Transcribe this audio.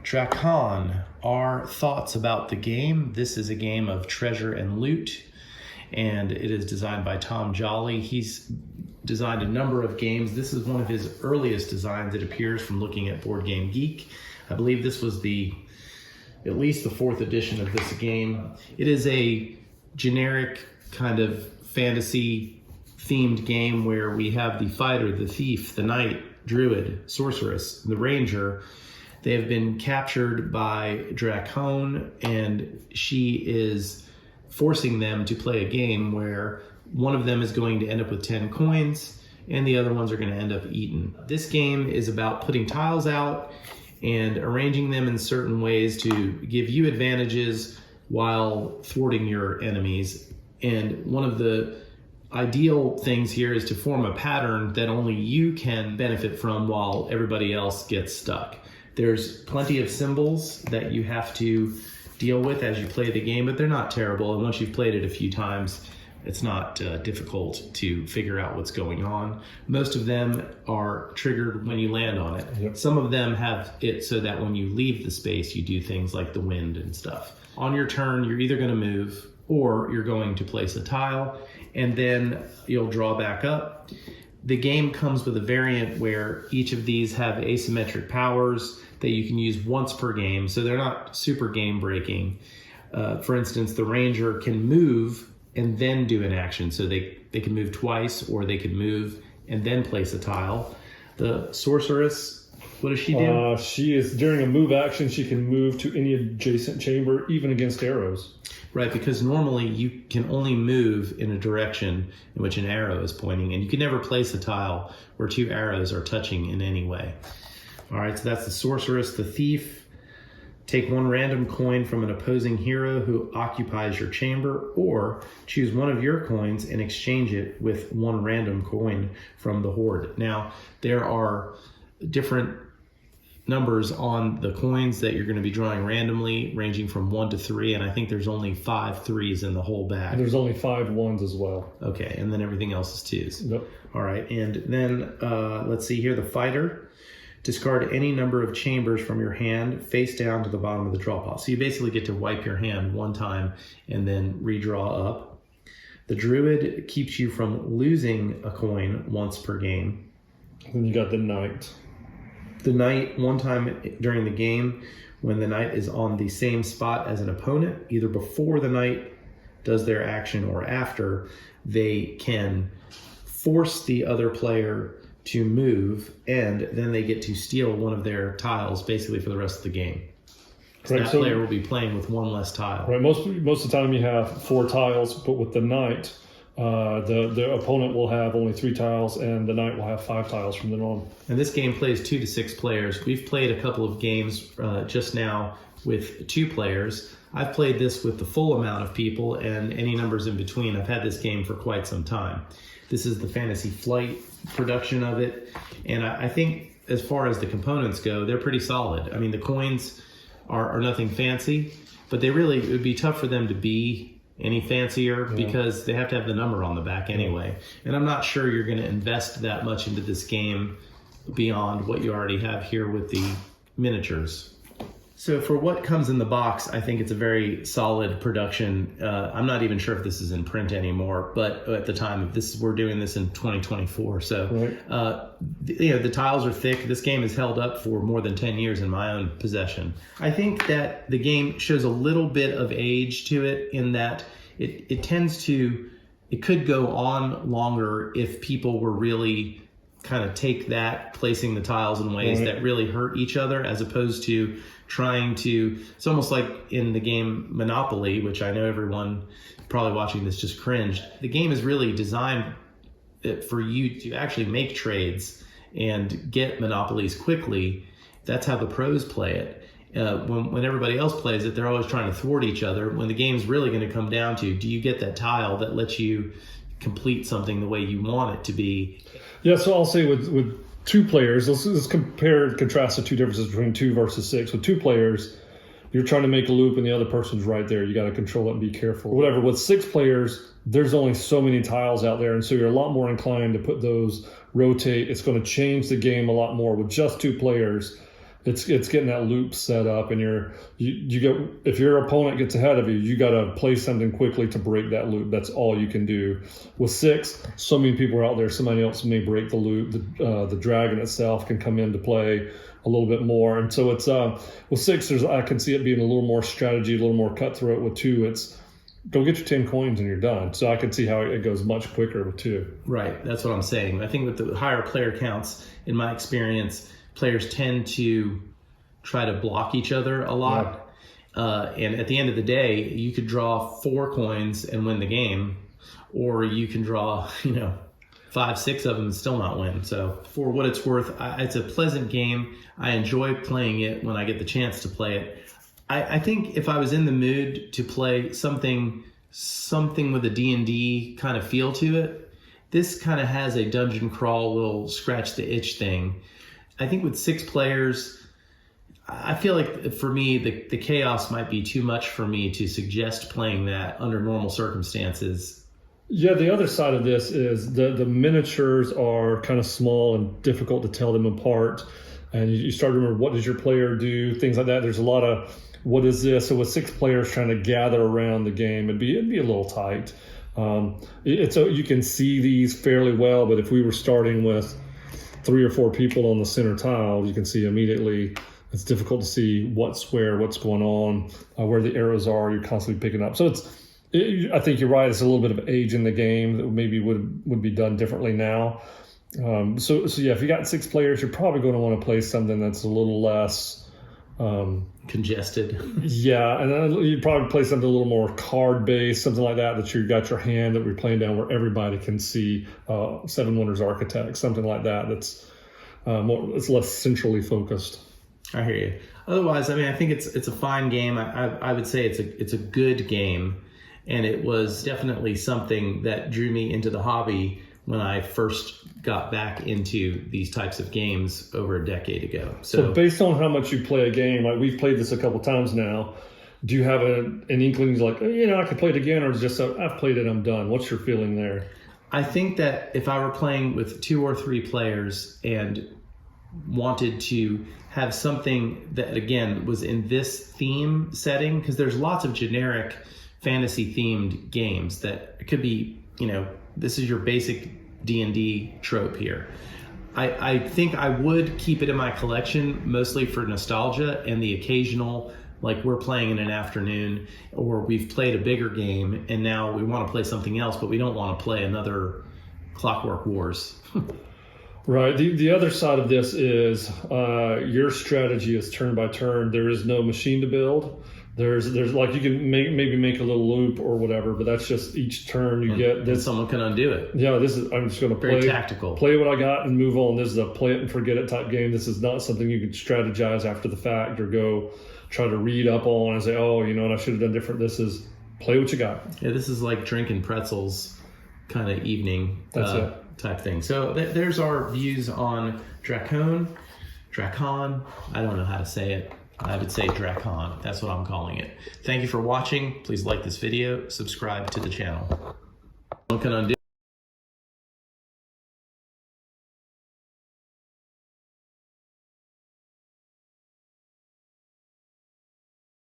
Drakon, our thoughts about the game. This is a game of treasure and loot, and it is designed by Tom Jolly. He's designed a number of games. This is one of his earliest designs. It appears from looking at Board Game Geek. I believe this was at least the 4th edition of this game. It is a generic kind of fantasy themed game where we have the fighter, the thief, the knight, druid, sorceress, the ranger. They have been captured by Drakon, and she is forcing them to play a game where one of them is going to end up with 10 coins and the other ones are going to end up eaten. This game is about putting tiles out and arranging them in certain ways to give you advantages while thwarting your enemies. And one of the ideal things here is to form a pattern that only you can benefit from while everybody else gets stuck. There's plenty of symbols that you have to deal with as you play the game, but they're not terrible. And once you've played it a few times, it's not difficult to figure out what's going on. Most of them are triggered when you land on it. Yep. Some of them have it so that when you leave the space, you do things like the wind and stuff. On your turn, you're either going to move or you're going to place a tile, and then you'll draw back up. The game comes with a variant where each of these have asymmetric powers that you can use once per game, so they're not super game breaking. For instance, the ranger can move and then do an action, so they can move twice, or they can move and then place a tile. The sorceress, what does she do? She is, during a move action, she can move to any adjacent chamber, even against arrows. Right, because normally you can only move in a direction in which an arrow is pointing, and you can never place a tile where 2 arrows are touching in any way. All right, so that's the sorceress. The thief, take 1 random coin from an opposing hero who occupies your chamber, or choose 1 of your coins and exchange it with 1 random coin from the hoard. Now, there are different numbers on the coins that you're going to be drawing randomly, ranging from 1 to 3, and I think there's only 5 3s in the whole bag. There's only 5 1s as well. Okay, and then everything else is 2s. Yep. All right, and then let's see here, the fighter. Discard any number of chambers from your hand face down to the bottom of the draw pile. So you basically get to wipe your hand 1 time and then redraw up. The druid keeps you from losing a coin once per game. Then you got the knight. The knight, 1 time during the game, when the knight is on the same spot as an opponent, either before the knight does their action or after, they can force the other player to move, and then they get to steal 1 of their tiles basically for the rest of the game. So right, that player will be playing with 1 less tile. Right. Most of the time you have 4 tiles, but with the knight, the opponent will have only 3 tiles, and the knight will have 5 tiles from then on. And this game plays 2 to 6 players. We've played a couple of games just now with 2 players. I've played this with the full amount of people and any numbers in between. I've had this game for quite some time. This is the Fantasy Flight production of it, and I think as far as the components go, they're pretty solid. I mean, the coins are nothing fancy, but it would be tough for them to be any fancier because they have to have the number on the back anyway. And I'm not sure you're going to invest that much into this game beyond what you already have here with the miniatures. So for what comes in the box, I think it's a very solid production. I'm not even sure if this is in print anymore, but at the time of this, we're doing this in 2024. So, the tiles are thick. This game has held up for more than 10 years in my own possession. I think that the game shows a little bit of age to it in that it could go on longer if people were really kind of take that, placing the tiles in ways that really hurt each other, as opposed to trying to, it's almost like in the game Monopoly, which I know everyone probably watching this just cringed. The game is really designed for you to actually make trades and get monopolies quickly. That's how the pros play it. When everybody else plays it, they're always trying to thwart each other. When the game's really going to come down to, do you get that tile that lets you complete something the way you want it to be? Yeah, so I'll say with 2 players, let's compare and contrast the 2 differences between 2 versus 6. With 2 players, you're trying to make a loop and the other person's right there. You got to control it and be careful. Whatever. With 6 players, there's only so many tiles out there, and so you're a lot more inclined to put those rotate. It's going to change the game a lot more. With just 2 players, It's getting that loop set up, and you get, if your opponent gets ahead of you, you got to play something quickly to break that loop. That's all you can do. With 6, so many people are out there. Somebody else may break the loop. The dragon itself can come into play a little bit more, and so it's with 6. I can see it being a little more strategy, a little more cutthroat. With 2, it's go get your 10 coins and you're done. So I can see how it goes much quicker with 2. Right, that's what I'm saying. I think with the higher player counts, in my experience, players tend to try to block each other a lot. And at the end of the day, you could draw 4 coins and win the game, or you can draw, 5, 6 of them and still not win. So for what it's worth, it's a pleasant game. I enjoy playing it when I get the chance to play it. I think if I was in the mood to play something with a D&D kind of feel to it, this kind of has a dungeon crawl, little scratch the itch thing. I think with 6 players, I feel like for me, the chaos might be too much for me to suggest playing that under normal circumstances. Yeah, the other side of this is the miniatures are kind of small and difficult to tell them apart. And you start to remember, what does your player do? Things like that. There's a lot of, what is this? So with 6 players trying to gather around the game, it'd be a little tight. You can see these fairly well, but if we were starting with 3 or 4 people on the center tile, you can see immediately it's difficult to see what's where, what's going on, where the arrows are. You're constantly picking up. So I think you're right. It's a little bit of age in the game that maybe would be done differently now. So yeah, if you got 6 players, you're probably going to want to play something that's a little less congested. Yeah, and then you'd probably play something a little more card-based, something like that you got your hand that we're playing down where everybody can see. 7 Wonders Architect, something like that. That's it's less centrally focused. I hear you. Otherwise, I think it's a fine game. I would say it's a good game, and it was definitely something that drew me into the hobby when I first got back into these types of games over a decade ago. So based on how much you play a game, like we've played this a couple times now, do you have an inkling like, I could play it again, or just I've played it, I'm done? What's your feeling there? I think that if I were playing with 2 or 3 players and wanted to have something that, again, was in this theme setting, because there's lots of generic fantasy themed games that could be, this is your basic D&D trope here. I think I would keep it in my collection mostly for nostalgia and the occasional, like we're playing in an afternoon, or we've played a bigger game and now we want to play something else, but we don't want to play another Clockwork Wars. Right. The other side of this is your strategy is turn by turn. There is no machine to build. There's like, you can maybe make a little loop or whatever, but that's just each turn you get. This, someone can undo it. Yeah, I'm just going to Very tactical. Play what I got and move on. This is a play it and forget it type game. This is not something you can strategize after the fact or go try to read up on and say, I should have done different. This is play what you got. Yeah, this is like drinking pretzels kind of evening type thing. So there's our views on Drakon. I don't know how to say it. I would say Drakon. That's what I'm calling it. Thank you for watching. Please like this video. Subscribe to the channel. One can undo.